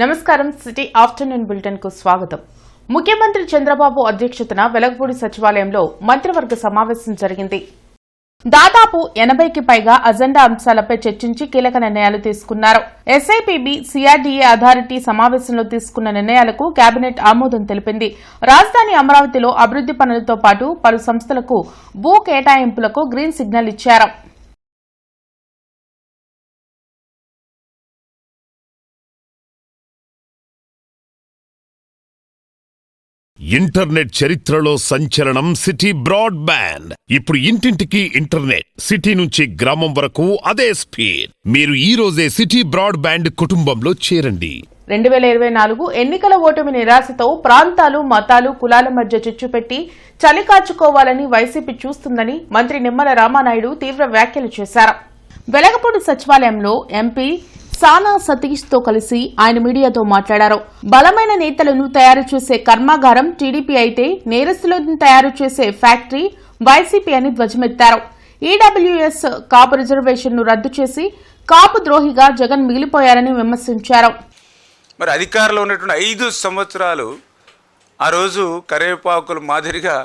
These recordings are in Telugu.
నమస్కారం సిటీ ఆఫ్టర్నూన్ బులెటిన్ కు స్వాగతం. ముఖ్యమంత్రి చంద్రబాబు అధ్యక్షతన వెలగపూడి సచివాలయంలో మంత్రివర్గ సమావేశం జరిగింది. దాదాపు 80కి పైగా అజెండా అంశాలపై చర్చించి కీలక నిర్ణయాలు తీసుకున్నారు. ఎస్ఐపిబి సిఆర్డీఏ అథారిటీ సమావేశంలో తీసుకున్న నిర్ణయాలకు కేబినెట్ ఆమోదం తెలిపింది. రాజధాని అమరావతిలో అభివృద్ది పనులతో పాటు పలు సంస్థలకు భూ కేటాయింపులకు గ్రీన్ సిగ్నల్ ఇచ్చారు. ఇంటర్నెట్ చరిత్రలో సంచలనం సిటీ బ్రాడ్బ్యాండ్. ఇప్పుడు ఇంటింటికి ఇంటర్నెట్, సిటీ నుంచి గ్రామం వరకు అదే స్పీడ్. మీరు ఈ రోజే సిటీ బ్రాడ్బ్యాండ్ కుటుంబంలో చేరండి. 2024 ఎన్నికల ఓటమి నిరాశతో ప్రాంతాలు, మతాలు, కులాల మధ్య చిచ్చుపెట్టి చలికాచుకోవాలని వైసీపీ చూస్తుందని మంత్రి నిమ్మల రామానాయుడు తీవ్ర వ్యాఖ్యలు చేశారు. వెలగపూడి సచివాలయంలో ఎంపీ సానా సతీష్ తో కలిసి ఆయన మీడియాతో మాట్లాడారు. బలమైన నేతలను తయారు చేసే కర్మాగారం టీడీపీ అయితే నేరస్తులను తయారు చేసే ఫ్యాక్టరీ వైసీపీ అని ధ్వజమెత్తారు. ఈడబ్ల్యూఎస్ కాపు రిజర్వేషన్ ను రద్దు చేసి కాపు ద్రోహిగా జగన్ మిగిలిపోయారని విమర్శించారు. మరి అధికారంలో ఉన్నటువంటి 5 సంవత్సరాలు ఆ రోజు కరేపాకుల మాదిరిగా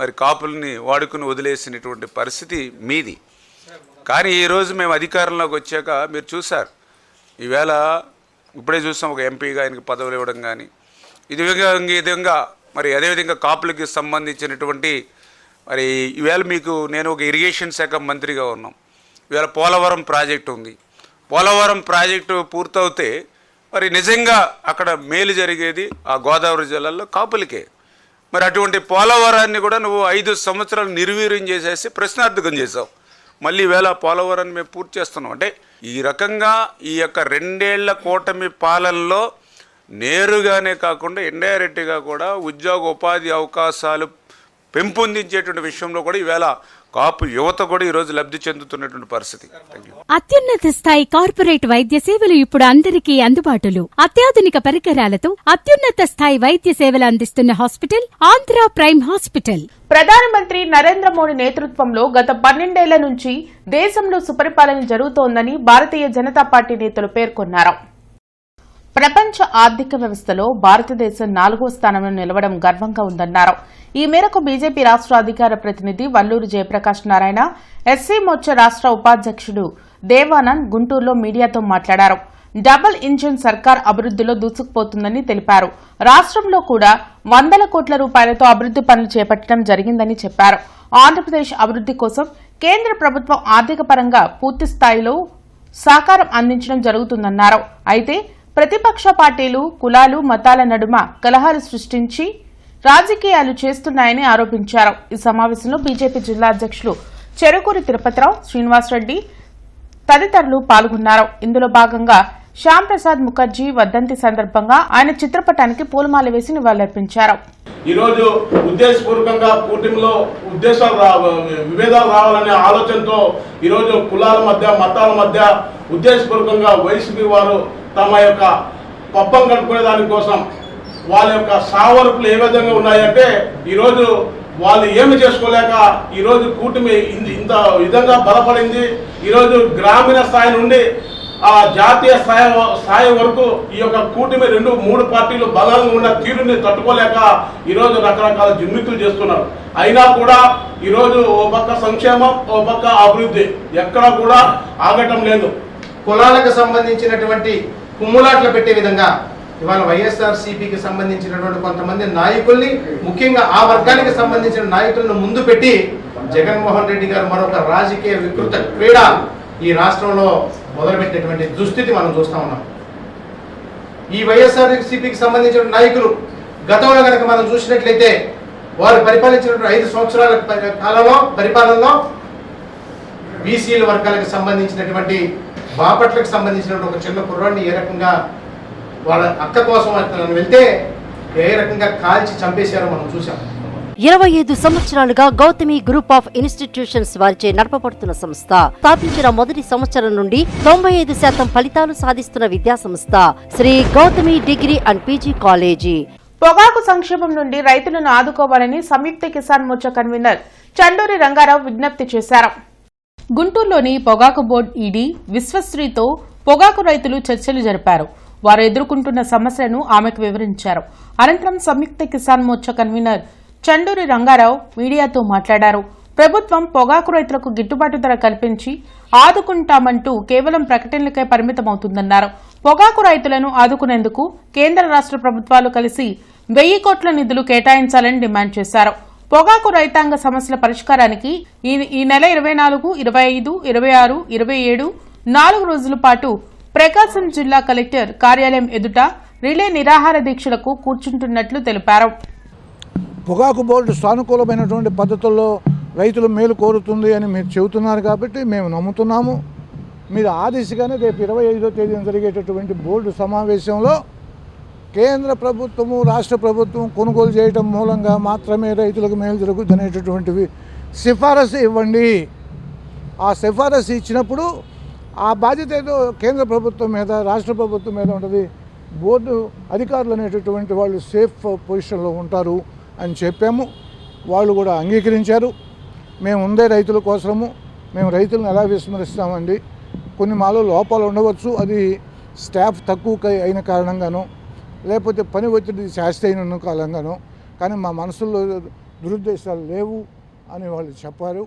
మరి కాపుల్ని వాడుకుని వదిలేసినటువంటి పరిస్థితి మీది. కానీ ఈరోజు మేము అధికారంలోకి వచ్చాక మీరు చూశారు, ఈవేళ ఇప్పుడే చూసాం ఒక ఎంపీగా ఆయనకి పదవులు ఇవ్వడం కానీ ఈ విధంగా మరి అదేవిధంగా కాపులకి సంబంధించినటువంటి మరి ఈవేళ మీకు నేను ఒక ఇరిగేషన్ శాఖ మంత్రిగా ఉన్నాం. ఈవేళ పోలవరం ప్రాజెక్టు ఉంది. పోలవరం ప్రాజెక్టు పూర్తవుతే మరి నిజంగా అక్కడ మేలు జరిగేది ఆ గోదావరి జిల్లాలో కాపులకే. మరి అటువంటి పోలవరాన్ని కూడా నువ్వు 5 సంవత్సరాలు నిర్వీర్యం చేసేసి ప్రశ్నార్థకం చేసావు. మళ్ళీ వేళ పోలవరాన్ని మేము పూర్తి చేస్తున్నాం. అంటే ఈ రకంగా ఈ యొక్క 2 ఏళ్ల కూటమి పాలనలో నేరుగానే కాకుండా ఇండైరెక్ట్గా కూడా ఉద్యోగ ఉపాధి అవకాశాలు పెంపొందించేటువంటి విషయంలో కూడా ఈవేళ కాపు యువత కూడా ఈరోజు లబ్ధి చెందుతున్నటువంటి పరిస్థితి. అత్యున్నత స్థాయి కార్పొరేట్ వైద్య సేవలు ఇప్పుడు అందరికీ అందుబాటులో. అత్యాధునిక పరికరాలతో అత్యున్నత స్థాయి వైద్య సేవలు అందిస్తున్న హాస్పిటల్ ఆంధ్ర ప్రైమ్ హాస్పిటల్. ప్రధానమంత్రి నరేంద్ర మోడీ నేతృత్వంలో గత 12 ఏళ్ల నుంచి దేశంలో సుపరిపాలన జరుగుతోందని భారతీయ జనతా పార్టీ నేతలు పేర్కొన్నారు. ప్రపంచ ఆర్థిక వ్యవస్థలో భారతదేశం 4వ స్థానంలో నిలవడం గర్వంగా ఉందన్నారు. ఈ మేరకు బీజేపీ రాష్ట్ర అధికార ప్రతినిధి వల్లూరు జయప్రకాష్ నారాయణ, ఎస్సీ మోర్చా రాష్ట్ర ఉపాధ్యక్షుడు దేవానంద్ గుంటూరులో మీడియాతో మాట్లాడారు. డబుల్ ఇంజిన్ సర్కార్ అభివృద్దిలో దూసుకుపోతుందని తెలిపారు. రాష్ట్రంలో కూడా 100 కోట్ల రూపాయలతో అభివృద్ది పనులు చేపట్టడం జరిగిందని చెప్పారు. ఆంధ్రప్రదేశ్ అభివృద్ది కోసం కేంద్ర ప్రభుత్వం ఆర్థిక పరంగా పూర్తి స్థాయిలో సహకారం అందించడం జరుగుతుందన్నారు. అయితే ప్రతిపక్ష పార్టీలు కులాలు, మతాల నడుమ కలహాలు సృష్టించి రాజకీయాలు చేస్తున్నాయని ఆరోపించారు. ఈ సమావేశంలో బీజేపీ జిల్లా అధ్యక్షులు చెరుకూరి తిరుపతిరావు, శ్రీనివాసరెడ్డి తదితరులు పాల్గొన్నారు. ఇందులో భాగంగా శ్యాంప్రసాద్ ముఖర్జీ వర్ధంతి సందర్భంగా ఆయన చిత్రపటానికి పూలమాల వేసి నివాళులర్పించారు. ఈరోజు ఉద్దేశపూర్వకంగా కూటమిలో విభేదాలు రావాలనే ఆలోచనతో ఈరోజు కులాల మధ్య, మతాల మధ్య ఉద్దేశపూర్వకంగా వైసీపీ వారు తమ యొక్క పబ్బం కట్టుకునే దానికోసం వాళ్ళ యొక్క సావరపులు ఏ విధంగా ఉన్నాయంటే ఈరోజు వాళ్ళు ఏమి చేసుకోలేక ఈరోజు కూటమి ఇంత విధంగా బలపడింది. ఈరోజు గ్రామీణ స్థాయి నుండి ఆ జాతీయ స్థాయి వరకు ఈ యొక్క కూటమి 2-3 పార్టీలు బలంగా ఉన్న తీరుని తట్టుకోలేక ఈరోజు రకరకాల జిమ్మితులు చేస్తున్నారు. అయినా కూడా ఈరోజు ఓ పక్క సంక్షేమం, ఓ పక్క అభివృద్ధి ఎక్కడా కూడా ఆగటం లేదు. కులాలకు సంబంధించినటువంటి కుమ్ములాట్లు పెట్టే విధంగా ఇవాళ వైఎస్ఆర్సీపీకి సంబంధించినటువంటి కొంతమంది నాయకుల్ని, ముఖ్యంగా ఆ వర్గానికి సంబంధించిన నాయకులను ముందు పెట్టి జగన్మోహన్ రెడ్డి గారు మరొక రాజకీయ వికృత క్రీడ ఈ రాష్ట్రంలో మొదలుపెట్టినటువంటి దుస్థితి మనం చూస్తా ఉన్నాం. ఈ వైఎస్ఆర్సీపీకి సంబంధించిన నాయకులు గతంలో కనుక మనం చూసినట్లయితే వారు పరిపాలించినటువంటి 5 సంవత్సరాల కాలంలో పరిపాలనలో బీసీల వర్గాలకు సంబంధించినటువంటి బాపట్లకు సంబంధించినటువంటి ఒక చిన్న కుర్రాడిని ఏ రకంగా వాళ్ళ అక్క కోసం వెళ్తే ఏ రకంగా కాల్చి చంపేశారో మనం చూసాం. 25 సంవత్సరాలుగా గౌతమి గ్రూప్ ఆఫ్ ఇన్స్టిట్యూషన్స్ వారిచే నడపబడుతున్న సంస్థ. స్థాపించిన మొదటి సంవత్సరం నుండి 95% ఫలితాలు సాధిస్తున్న విద్యా సంస్థ Shri Gautami degree and PG college. పొగాకు సంక్షేమం నుండి రైతులను ఆదుకోవాలని సంయుక్త కిసాన్ మోర్చా కన్వీనర్ చండూరి రంగారావు విజ్ఞప్తి చేశారు. గుంటూరులోని పొగాకు బోర్డు ఈడీ విశ్వశ్రీతో పొగాకు రైతులు చర్చలు జరిపారు. వారు ఎదుర్కొంటున్న సమస్యలను ఆమెకు వివరించారు. అనంతరం సంయుక్త కిసాన్ మోర్చా కన్వీనర్ చండూరి రంగారావు మీడియాతో మాట్లాడారు. ప్రభుత్వం పొగాకు రైతులకు గిట్టుబాటు ధర కల్పించి ఆదుకుంటామంటూ కేవలం ప్రకటనలకే పరిమితమవుతుందన్నారు. పొగాకు రైతులను ఆదుకునేందుకు కేంద్ర రాష్ట్ర ప్రభుత్వాలు కలిసి 1000 కోట్ల నిధులు కేటాయించాలని డిమాండ్ చేశారు. పొగాకు రైతాంగ సమస్యల పరిష్కారానికి ఈ నెల 24, 25, 26, 27 4 రోజుల పాటు ప్రకాశం జిల్లా కలెక్టర్ కార్యాలయం ఎదుట రిలే నిరాహార దీక్షలకు కూర్చుంటున్నట్లు తెలిపారు. పొగాకు బోర్డు సానుకూలమైనటువంటి పద్ధతుల్లో రైతుల మేలు కోరుతుంది అని మీరు చెబుతున్నారు కాబట్టి మేము నమ్ముతున్నాము. మీరు ఆ దిశగానే రేపు 25వ తేదీన జరిగేటటువంటి బోర్డు సమావేశంలో కేంద్ర ప్రభుత్వము రాష్ట్ర ప్రభుత్వం కొనుగోలు చేయటం మూలంగా మాత్రమే రైతులకు మేలు జరుగుతుంది అనేటటువంటివి సిఫారసు ఇవ్వండి. ఆ సిఫారసు ఇచ్చినప్పుడు ఆ బాధ్యత ఏదో కేంద్ర ప్రభుత్వం మీద రాష్ట్ర ప్రభుత్వం మీద ఉంటుంది. బోర్డు అధికారులు అనేటటువంటి వాళ్ళు సేఫ్ పొజిషన్లో ఉంటారు అని చెప్పాము. వాళ్ళు కూడా అంగీకరించారు. మేము ఉందే రైతుల కోసము, మేము రైతులను ఎలా విస్మరిస్తామండి. కొన్ని మాలో లోపాలు ఉండవచ్చు, అది స్టాఫ్ తక్కువ అయిన కారణంగానో లేకపోతే పని ఒత్తిడి శాస్తి అయిన కారణంగానో, కానీ మా మనసుల్లో దురుద్దేశాలు లేవు అని వాళ్ళు చెప్పారు.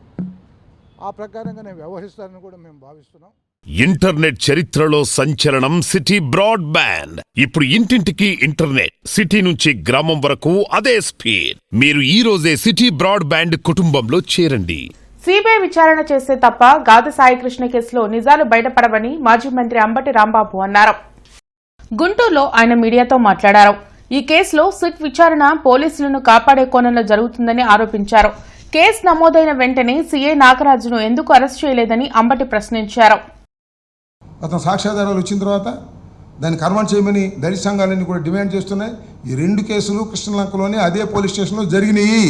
ఆ ప్రకారంగా నేను వ్యవహరిస్తానని కూడా మేము భావిస్తున్నాం. ఇంటర్నెట్ చరిత్రలో సంచలనం సిటీ బ్రాడ్బ్యాండ్. ఇప్పుడు ఇంటింటికి ఇంటర్నెట్, సిటీ నుంచి గ్రామం వరకు అదే స్పీడ్. మీరు ఈ రోజే సిటీ బ్రాడ్బ్యాండ్ కుటుంబంలో చేరండి. సిబిఐ విచారణ చేస్తే తప్ప గాదు సాయికృష్ణ కేసులో నిజాలు బయటపడవని మాజీ మంత్రి అంబటి రాంబాబు అన్నారు. గుంటూరులో ఆయన మీడియాతో మాట్లాడారు. ఈ కేసులో సిట్ విచారణ పోలీసులను కాపాడే కోణంలో జరుగుతుందని ఆరోపించారు. కేసు నమోదైన వెంటనే సీఐ నాగరాజును ఎందుకు అరెస్ట్ చేయలేదని అంబటి ప్రశ్నించారు. అతను సాక్ష్యాధారాలు వచ్చిన తర్వాత దాన్ని కర్మం చేయమని దళిత సంఘాలన్నీ కూడా డిమాండ్ చేస్తున్నాయి. ఈ 2 కేసులు కృష్ణలంకలోనే అదే పోలీస్ స్టేషన్లో జరిగినాయి.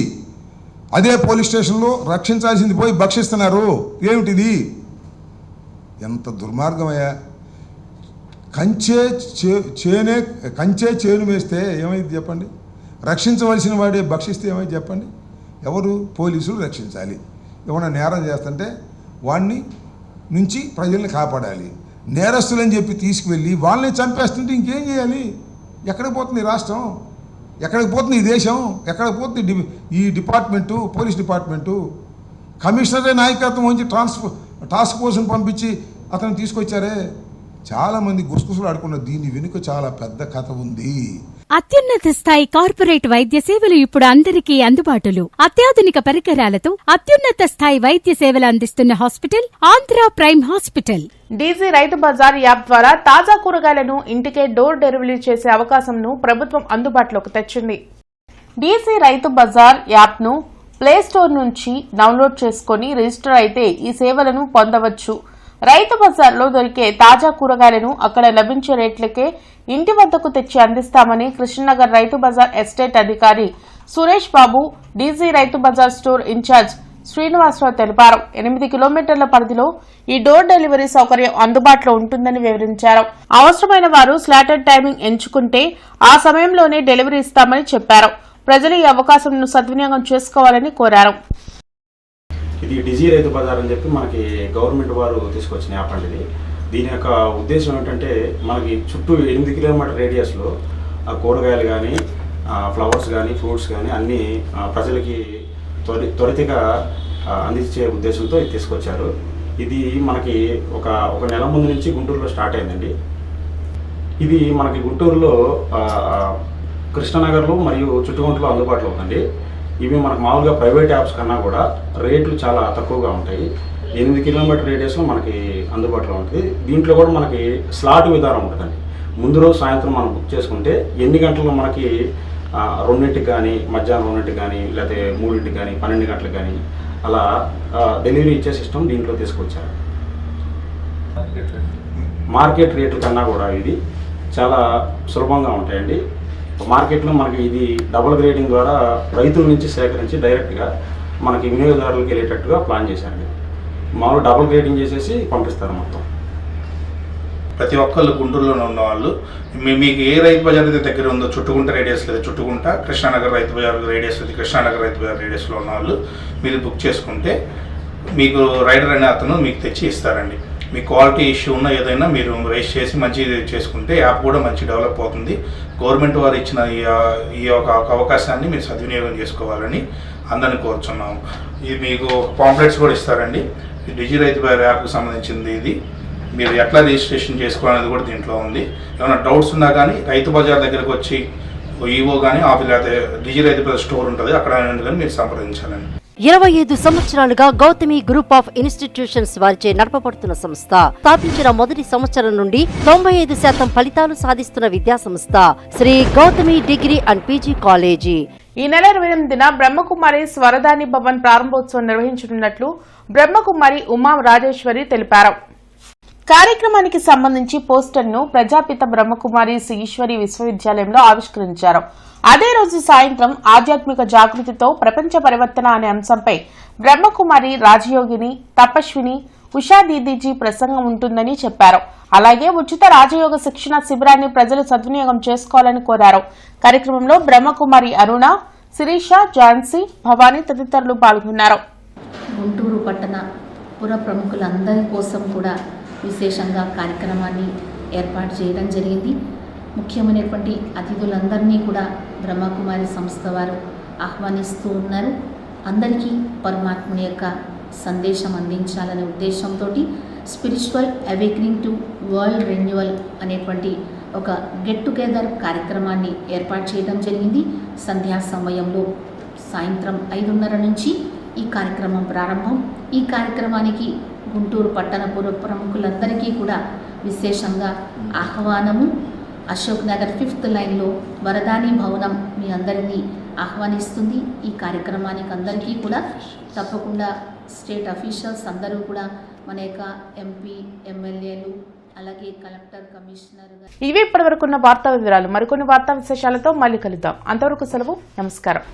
అదే పోలీస్ స్టేషన్లో రక్షించాల్సింది పోయి భక్షిస్తున్నారు. ఏమిటిది? ఎంత దుర్మార్గమయ్యా! కంచే చేను వేస్తే ఏమైంది చెప్పండి? రక్షించవలసిన వాడే భక్షిస్తే ఏమైంది చెప్పండి? ఎవరు? పోలీసులు రక్షించాలి. ఏమైనా నేరం చేస్తుంటే వాడిని నుంచి ప్రజల్ని కాపాడాలి. నేరస్తులని చెప్పి తీసుకువెళ్ళి వాళ్ళని చంపేస్తుంటే ఇంకేం చేయాలి? ఎక్కడికి పోతుంది రాష్ట్రం? ఎక్కడికి పోతుంది ఈ దేశం? ఎక్కడికి పోతుంది ఈ డిపార్ట్మెంటు, పోలీస్ డిపార్ట్మెంటు? కమిషనరే నాయకత్వం వహించి టాస్క్ ఫోర్స్ని పంపించి అతను తీసుకొచ్చారే. చాలామంది గుసగుసలు ఆడుకున్న దీని వెనుక చాలా పెద్ద కథ ఉంది. అత్యున్నత స్థాయి కార్పొరేట్ వైద్య సేవలు ఇప్పుడు అందరికీ అందుబాటులో. అత్యాధునిక పరికరాలతో అత్యున్నత స్థాయి వైద్య సేవలు అందిస్తున్న hospital Andhra prime hospital. DG Rythu Bazar app ద్వారా తాజా కూరగాయలను ఇంటికే డోర్ డెలివరీ చేసే అవకాశంను ప్రభుత్వం అందుబాటులోకి తెచ్చింది. డీజీ రైతు బజార్ యాప్ను ప్లేస్టోర్ నుంచి డౌన్లోడ్ చేసుకుని రిజిస్టర్ అయితే ఈ సేవలను పొందవచ్చు. రైతు బజార్లో దొరికే తాజా కూరగాయలను అక్కడ లభించే రేట్లకే ఇంటి వద్దకు తెచ్చి అందిస్తామని కృష్ణనగర్ రైతు బజార్ ఎస్టేట్ అధికారి Suresh Babu, DG Rythu Bazar store incharge Srinivasarao తెలిపారు. 8 కిలోమీటర్ల పరిధిలో ఈ డోర్ డెలివరీ సౌకర్యం అందుబాటులో ఉంటుందని వివరించారు. అవసరమైన వారు స్లాటెడ్ టైమింగ్ ఎంచుకుంటే ఆ సమయంలోనే డెలివరీ ఇస్తామని చెప్పారు. ప్రజలు ఈ అవకాశంను సద్వినియోగం చేసుకోవాలని కోరారు. ఇది డిజీ రైతు బజార్ అని చెప్పి మనకి గవర్నమెంట్ వారు తీసుకొచ్చిన యాప్ అండి. దీని యొక్క ఉద్దేశం ఏంటంటే మనకి చుట్టూ 8 కిలోమీటర్ రేడియస్లో కూరగాయలు కానీ, ఫ్లవర్స్ కానీ, ఫ్రూట్స్ కానీ అన్నీ ప్రజలకి త్వరితగా అందించే ఉద్దేశంతో ఇది తీసుకొచ్చారు. ఇది మనకి ఒక నెల ముందు నుంచి గుంటూరులో స్టార్ట్ అయిందండి. ఇది మనకి గుంటూరులో కృష్ణనగర్లో మరియు చుట్టుముట్టులో అందుబాటులో ఉందండి. ఇవి మనకు మామూలుగా ప్రైవేట్ యాప్స్ కన్నా కూడా రేట్లు చాలా తక్కువగా ఉంటాయి. 8 కిలోమీటర్ రేడియస్లో మనకి అందుబాటులో ఉంటుంది. దీంట్లో కూడా మనకి స్లాట్ విధానం ఉంటుందండి. ముందు రోజు సాయంత్రం మనం బుక్ చేసుకుంటే ఎన్ని గంటల్లో మనకి 2ంటికి కానీ, మధ్యాహ్నం 2ంటికి కానీ, లేకపోతే 3ంటికి కానీ, 12 గంటలకు కానీ అలా డెలివరీ ఇచ్చే సిస్టమ్ దీంట్లో తీసుకొచ్చారు. మార్కెట్ రేట్ల కన్నా కూడా ఇది చాలా సులభంగా ఉంటాయండి. మార్కెట్లో మనకి ఇది డబుల్ గ్రేడింగ్ ద్వారా రైతుల నుంచి సేకరించి డైరెక్ట్గా మనకి వినియోగదారులకు వెళ్ళేటట్టుగా ప్లాన్ చేశారండి. మామూలు డబుల్ గ్రేడింగ్ చేసేసి పంపిస్తారు మొత్తం. ప్రతి ఒక్కళ్ళు గుంటూరులోనే ఉన్న వాళ్ళు మీకు ఏ రైతు బజార్ అయితే దగ్గర ఉందో, చుట్టుకుంట రేడియస్ లేదా చుట్టుకుంట కృష్ణానగర్ రైతు బజార్ రేడియస్ అయితే కృష్ణానగర్ రైతు బజార్ రేడియస్లో ఉన్న వాళ్ళు మీరు బుక్ చేసుకుంటే మీకు రైడర్ అనే అతను మీకు తెచ్చి ఇస్తారండి. మీ క్వాలిటీ ఇష్యూ ఉన్న ఏదైనా మీరు రైజ్ చేసి మంచి చేసుకుంటే యాప్ కూడా మంచి డెవలప్ అవుతుంది. గవర్నమెంట్ వారు ఇచ్చిన ఈ యొక్క అవకాశాన్ని మీరు సద్వినియోగం చేసుకోవాలని అందరిని కోరుచున్నాము. ఇది మీకు పాంప్లెట్స్ కూడా ఇస్తారండి. ఈ డిజి రైతు బజార్ యాప్కి సంబంధించింది ఇది. మీరు ఎట్లా రిజిస్ట్రేషన్ చేసుకోవాలనేది కూడా దీంట్లో ఉంది. ఏమైనా డౌట్స్ ఉన్నా కానీ రైతు బజార్ దగ్గరకు వచ్చి ఈవో కానీ ఆఫీస్ లేకపోతే డిజి రైతు బజార్ స్టోర్ ఉంటుంది, అక్కడ కానీ మీరు సంప్రదించాలండి. 25 సంవత్సరాలుగా గౌతమి గ్రూప్ ఆఫ్ ఇన్స్టిట్యూషన్స్ వారిచే నడపబడుతున్న సంస్థ. స్థాపించిన మొదటి సంవత్సరం నుండి 95% ఫలితాలు సాధిస్తున్న విద్యా సంస్థ Shri Gautami degree and PG college. ఈ నెల 28న బ్రహ్మకుమారి స్వరదాని భవన్ ప్రారంభోత్సవం నిర్వహించనున్నట్లు బ్రహ్మకుమారి ఉమా రాజేశ్వరి తెలిపారు. కార్యక్రమానికి సంబంధించి పోస్టర్ను ప్రజాపిత బ్రహ్మకుమారి ఈశ్వరి విశ్వవిద్యాలయంలో ఆవిష్కరించారు. అదే రోజు సాయంత్రం ఆధ్యాత్మిక జాగృతితో ప్రపంచ పరివర్తన అనే అంశంపై బ్రహ్మకుమారి రాజయోగిని తపస్విని ఉషా దీదీజీ ప్రసంగం ఉంటుందని చెప్పారు. అలాగే ఉచిత రాజయోగ శిక్షణ శిబిరాన్ని ప్రజలు సద్వినియోగం చేసుకోవాలని కోరారు. కార్యక్రమంలో బ్రహ్మకుమారి అరుణ, శిరీష, ఝాన్సీ, భవానీ తదితరులు పాల్గొన్నారు. గుంటూరు పట్టణ పుర ప్రముఖులందరి కోసం కూడా విశేషంగా కార్యక్రమాన్ని ఏర్పాటు చేయడం జరిగింది. ముఖ్యమైనటువంటి అతిథులందరినీ కూడా బ్రహ్మకుమారి సంస్థ వారు ఆహ్వానిస్తూ ఉన్నారు. అందరికీ పరమాత్ముని యొక్క సందేశం అందించాలనే ఉద్దేశంతో spiritual awakening to world renewal అనేటువంటి ఒక గెట్ టుగెదర్ కార్యక్రమాన్ని ఏర్పాటు చేయడం జరిగింది. సంధ్యా సమయంలో సాయంత్రం 5:30 నుంచి ఈ కార్యక్రమం ప్రారంభం. ఈ కార్యక్రమానికి గుంటూరు పట్టణ పుర ప్రముఖులందరికీ కూడా విశేషంగా ఆహ్వానము. అశోక్ నగర్ 5th లైన్లో వరదాని భవనం మీ అందరినీ ఆహ్వానిస్తుంది. ఈ కార్యక్రమానికి అందరికీ కూడా తప్పకుండా స్టేట్ అఫీషియల్స్ అందరూ కూడా మన యొక్క ఎంపీ, ఎమ్మెల్యేలు, అలాగే కలెక్టర్, కమిషనర్. ఇవి ఇప్పటివరకున్న వార్తా వివరాలు. మరికొన్ని వార్తా విశేషాలతో మళ్ళీ కలుద్దాం. అంతవరకు సెలవు. నమస్కారం.